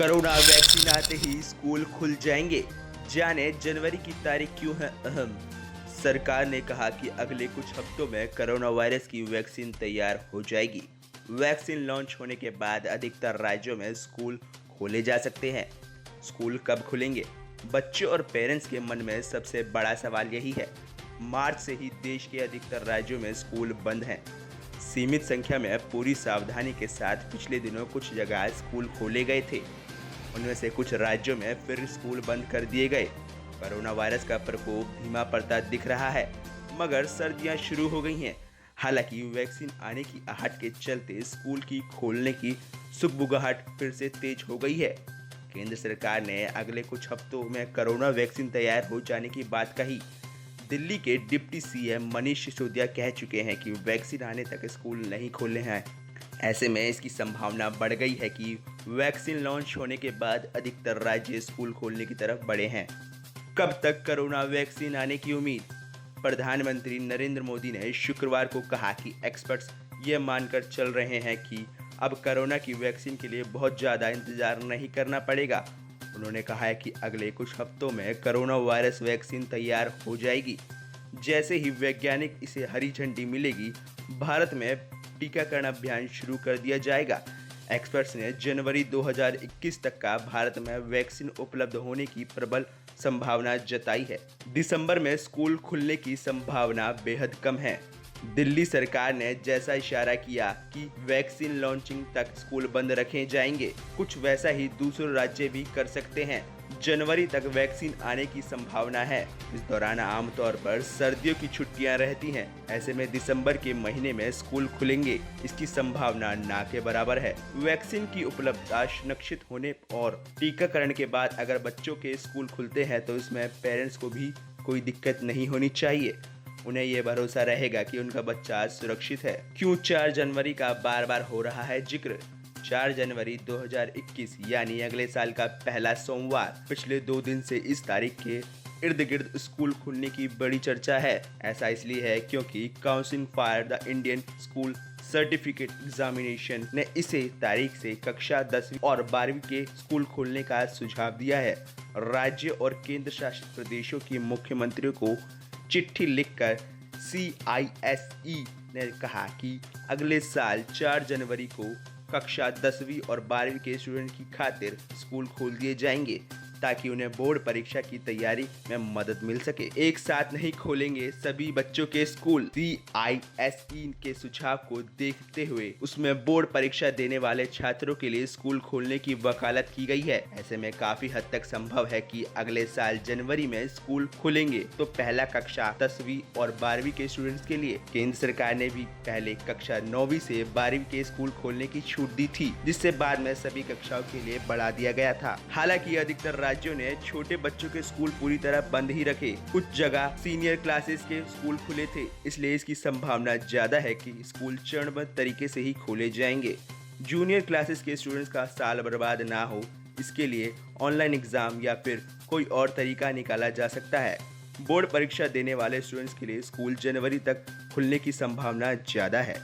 Corona vaccine आते ही school खुल जाएंगे। जाने जनवरी की तारीख क्यों है अहम। सरकार ने कहा कि अगले कुछ हफ्तों में कोरोना वायरस की वैक्सीन तैयार हो जाएगी। वैक्सीन लॉन्च होने के बाद अधिकतर राज्यों में स्कूल खोले जा सकते हैं। स्कूल कब खुलेंगे? बच्चों और पेरेंट्स के मन में सबसे बड़ा सवाल यही है। मार्च से ही देश के अधिकतर राज्यों में स्कूल बंद हैं। सीमित संख्या में पूरी सावधानी के साथ पिछले दिनों कुछ जगह स्कूल खोले गए थे। उनमें से कुछ राज्यों में फिर स्कूल बंद कर दिए गए। कोरोना वायरस का प्रकोप धीमा पड़ता दिख रहा है, मगर सर्दियां शुरू हो गई हैं। हालांकि वैक्सीन आने की आहट के चलते स्कूल की खोलने की सुगबुगाहट फिर से तेज हो गई है। केंद्र सरकार ने अगले कुछ हफ्तों में कोरोना वैक्सीन तैयार हो जाने की बात कही। दिल्ली के डिप्टी सीएम मनीष सिसोदिया कह चुके हैं कि वैक्सीन आने तक स्कूल नहीं खोलने हैं। ऐसे में इसकी संभावना बढ़ गई है कि वैक्सीन लॉन्च होने के बाद अधिकतर राज्य स्कूल खोलने की तरफ बढ़े हैं। कब तक कोरोना वैक्सीन आने की उम्मीद? प्रधानमंत्री नरेंद्र मोदी ने शुक्रवार को कहा कि एक्सपर्ट्स ये मानकर चल रहे हैं कि अब कोरोना की वैक्सीन के लिए बहुत ज़्यादा इंतजार नहीं करना पड़ेगा। उन्होंने कहा है कि अगले कुछ हफ्तों में कोरोना वायरस वैक्सीन तैयार हो जाएगी। जैसे ही वैज्ञानिक इसे हरी झंडी मिलेगी, भारत में टीकाकरण अभियान शुरू कर दिया जाएगा। एक्सपर्ट्स ने जनवरी 2021 तक का भारत में वैक्सीन उपलब्ध होने की प्रबल संभावना जताई है। दिसंबर में स्कूल खुलने की संभावना बेहद कम है। दिल्ली सरकार ने जैसा इशारा किया कि वैक्सीन लॉन्चिंग तक स्कूल बंद रखे जाएंगे, कुछ वैसा ही दूसरे राज्य भी कर सकते हैं। जनवरी तक वैक्सीन आने की संभावना है। इस दौरान आमतौर पर सर्दियों की छुट्टियां रहती हैं। ऐसे में दिसंबर के महीने में स्कूल खुलेंगे, इसकी संभावना ना के बराबर है। वैक्सीन की उपलब्धता सुनिश्चित होने और टीकाकरण के बाद अगर बच्चों के स्कूल खुलते हैं तो इसमें पेरेंट्स को भी कोई दिक्कत नहीं होनी चाहिए। उन्हें ये भरोसा रहेगा कि उनका बच्चा सुरक्षित है। क्यों 4 जनवरी का बार बार हो रहा है जिक्र? 4 जनवरी 2021 यानी अगले साल का पहला सोमवार। पिछले 2 दिन से इस तारीख के इर्द गिर्द स्कूल खुलने की बड़ी चर्चा है। ऐसा इसलिए है क्योंकि council for the Indian school certificate examination ने इसे तारीख से कक्षा 10वीं और 12वीं के स्कूल खोलने का सुझाव दिया है। राज्य और केंद्र शासित प्रदेशों के मुख्यमंत्रियों को चिट्ठी लिखकर CISE ने कहा कि अगले साल 4 जनवरी को कक्षा 10वीं और 12वीं के स्टूडेंट की खातिर स्कूल खोल दिए जाएंगे ताकि उन्हें बोर्ड परीक्षा की तैयारी में मदद मिल सके। एक साथ नहीं खोलेंगे सभी बच्चों के स्कूल। CISE के सुझाव को देखते हुए उसमें बोर्ड परीक्षा देने वाले छात्रों के लिए स्कूल खोलने की वकालत की गई है। ऐसे में काफी हद तक संभव है कि अगले साल जनवरी में स्कूल खुलेंगे तो पहला कक्षा 10वीं और 12वीं के स्टूडेंट्स के लिए। केंद्र सरकार ने भी पहले कक्षा 9वीं से 12वीं के स्कूल खोलने की छूट दी थी, जिससे बाद में सभी कक्षाओं के लिए बढ़ा दिया गया था। हालांकि अधिकतर राज्यों ने छोटे बच्चों के स्कूल पूरी तरह बंद ही रखे। कुछ जगह सीनियर क्लासेस के स्कूल खुले थे, इसलिए इसकी संभावना ज्यादा है कि स्कूल चरणबद्ध तरीके से ही खोले जाएंगे। जूनियर क्लासेस के स्टूडेंट्स का साल बर्बाद ना हो, इसके लिए ऑनलाइन एग्जाम या फिर कोई और तरीका निकाला जा सकता है। बोर्ड परीक्षा देने वाले स्टूडेंट्स के लिए स्कूल जनवरी तक खुलने की संभावना ज्यादा है।